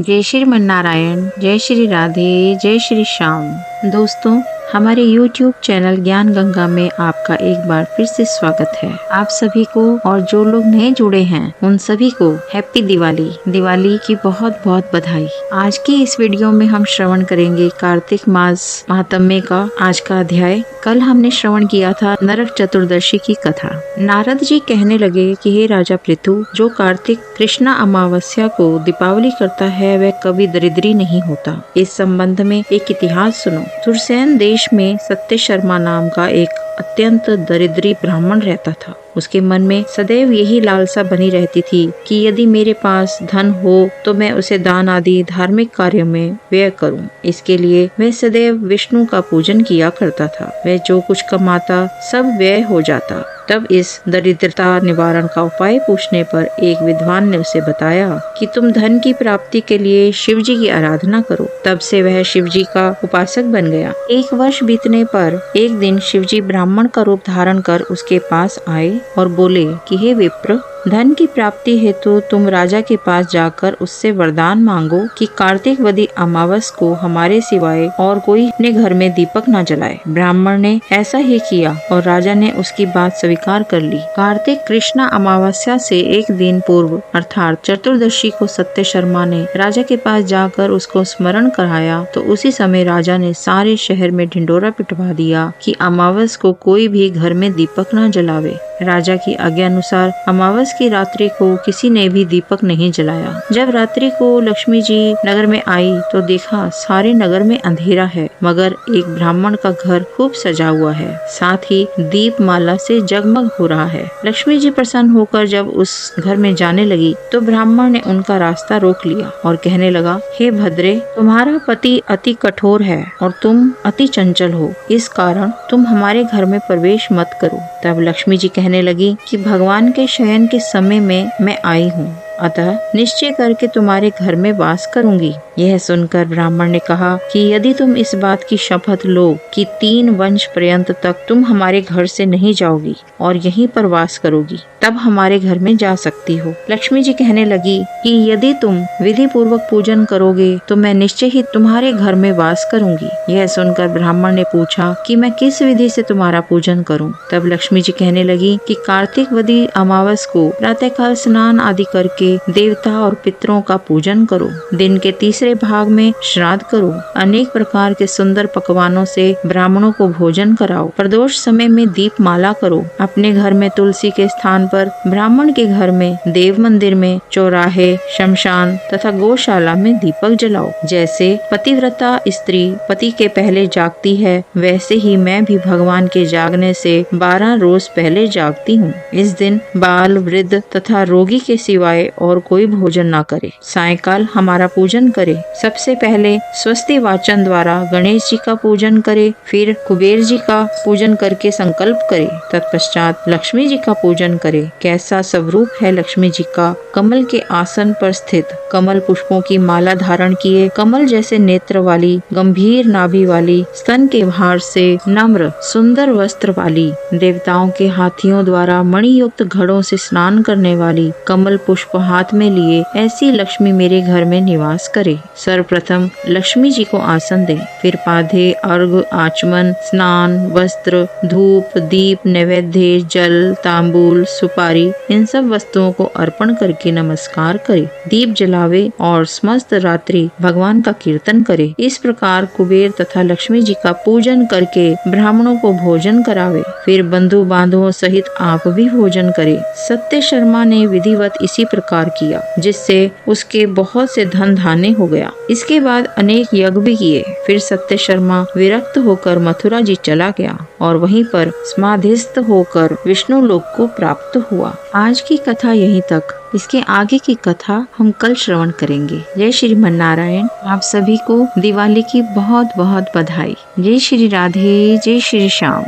जय श्रीमन नारायण, जय श्री राधे, जय श्री श्याम। दोस्तों, हमारे YouTube चैनल ज्ञान गंगा में आपका एक बार फिर से स्वागत है। आप सभी को और जो लोग नए जुड़े हैं उन सभी को हैप्पी दिवाली की बहुत बहुत बधाई। आज की इस वीडियो में हम श्रवण करेंगे कार्तिक मास महात्म्य का आज का अध्याय। कल हमने श्रवण किया था नरक चतुर्दशी की कथा। नारद जी कहने लगे कि हे राजा पृथु, जो कार्तिक कृष्णा अमावस्या को दीपावली करता है वह कभी दरिद्री नहीं होता। इस संबंध में एक इतिहास सुनो। सुरसेन देश में सत्य शर्मा नाम का एक अत्यंत दरिद्री ब्राह्मण रहता था। उसके मन में सदैव यही लालसा बनी रहती थी कि यदि मेरे पास धन हो तो मैं उसे दान आदि धार्मिक कार्यों में व्यय करूं। इसके लिए वह सदैव विष्णु का पूजन किया करता था। वह जो कुछ कमाता सब व्यय हो जाता। तब इस दरिद्रता निवारण का उपाय पूछने पर एक विद्वान ने उसे बताया कि तुम धन की प्राप्ति के लिए शिव जी की आराधना करो। तब से वह शिव जी का उपासक बन गया। 1 वर्ष बीतने पर एक दिन शिव जी ब्राह्मण का रूप धारण कर उसके पास आए और बोले कि हे विप्र, धन की प्राप्ति हेतु तुम राजा के पास जाकर उससे वरदान मांगो कि कार्तिक वदी अमावस को हमारे सिवाय और कोई अपने घर में दीपक न जलाए। ब्राह्मण ने ऐसा ही किया और राजा ने उसकी बात स्वीकार कर ली। कार्तिक कृष्णा अमावस्या से एक दिन पूर्व अर्थात चतुर्दशी को सत्य शर्मा ने राजा के पास जाकर उसको स्मरण कराया तो उसी समय राजा ने सारे शहर में ढिंडोरा पिटवा दिया कि अमावस को कोई भी घर में दीपक न जलावे। राजा की आज्ञा अनुसार अमावस की रात्रि को किसी ने भी दीपक नहीं जलाया। जब रात्रि को लक्ष्मी जी नगर में आई तो देखा सारे नगर में अंधेरा है, मगर एक ब्राह्मण का घर खूब सजा हुआ है, साथ ही दीप माला से जगमग हो रहा है। लक्ष्मी जी प्रसन्न होकर जब उस घर में जाने लगी तो ब्राह्मण ने उनका रास्ता रोक लिया और कहने लगा, हे भद्रे, तुम्हारा पति अति कठोर है और तुम अति चंचल हो, इस कारण तुम हमारे घर में प्रवेश मत करो। तब लक्ष्मी जी कहने लगी कि भगवान के शयन के समय में मैं आई हूँ, अतः निश्चय करके तुम्हारे घर में वास करूंगी। यह सुनकर ब्राह्मण ने कहा कि यदि तुम इस बात की शपथ लो कि 3 वंश पर्यंत तक तुम हमारे घर से नहीं जाओगी और यहीं पर वास करोगी, तब हमारे घर में जा सकती हो। लक्ष्मी जी कहने लगी कि यदि तुम विधि पूर्वक पूजन करोगे तो मैं निश्चय ही तुम्हारे घर में वास करूंगी। यह सुनकर ब्राह्मण ने पूछा कि मैं किस विधि से तुम्हारा पूजन करूं। तब लक्ष्मी जी कहने लगी कि कार्तिक वदी अमावस को प्रातःकाल स्नान आदि करके देवता और पितरों का पूजन करो। दिन के तीसरे भाग में श्राद्ध करो। अनेक प्रकार के सुंदर पकवानों से ब्राह्मणों को भोजन कराओ। प्रदोष समय में दीप माला करो। अपने घर में तुलसी के स्थान पर, ब्राह्मण के घर में, देव मंदिर में, चौराहे, शमशान तथा गौशाला में दीपक जलाओ। जैसे पतिव्रता स्त्री पति के पहले जागती है, वैसे ही मैं भी भगवान के जागने से 12 रोज पहले जागती हूँ। इस दिन बाल, वृद्ध तथा रोगी के सिवाय और कोई भोजन ना करे। सायंकाल हमारा पूजन करे। सबसे पहले स्वस्ति वाचन द्वारा गणेश जी का पूजन करे, फिर कुबेर जी का पूजन करके संकल्प करे, तत्पश्चात लक्ष्मी जी का पूजन करे। कैसा स्वरूप है लक्ष्मी जी का! कमल के आसन पर स्थित, कमल पुष्पों की माला धारण किए, कमल जैसे नेत्र वाली, गंभीर नाभि वाली, स्तन के भार से नम्र सुंदर वस्त्र वाली, देवताओं के हाथियों द्वारा मणियुक्त घड़ों से स्नान करने वाली, कमल पुष्प हाथ में लिए ऐसी लक्ष्मी मेरे घर में निवास करे। सर्वप्रथम लक्ष्मी जी को आसन दे, फिर पाधे, अर्घ, आचमन, स्नान, वस्त्र, धूप, दीप, नैवेद्य, जल, तांबूल, सुपारी, इन सब वस्तुओं को अर्पण करके नमस्कार करे। दीप जलावे और समस्त रात्रि भगवान का कीर्तन करे। इस प्रकार कुबेर तथा लक्ष्मी जी का पूजन करके ब्राह्मणों को भोजन करावे। फिर बंधु बांधवों सहित आप भी भोजन करे। सत्य शर्मा ने विधिवत इसी प्रकार किया, जिससे उसके बहुत से धन धान्य हो गया। इसके बाद अनेक यज्ञ भी किए। फिर सत्य शर्मा विरक्त होकर मथुरा जी चला गया और वहीं पर समाधिस्थ होकर विष्णु लोक को प्राप्त हुआ। आज की कथा यहीं तक। इसके आगे की कथा हम कल श्रवण करेंगे। जय श्रीमन नारायण। आप सभी को दिवाली की बहुत बहुत बधाई। जय श्री राधे, जय श्री श्याम।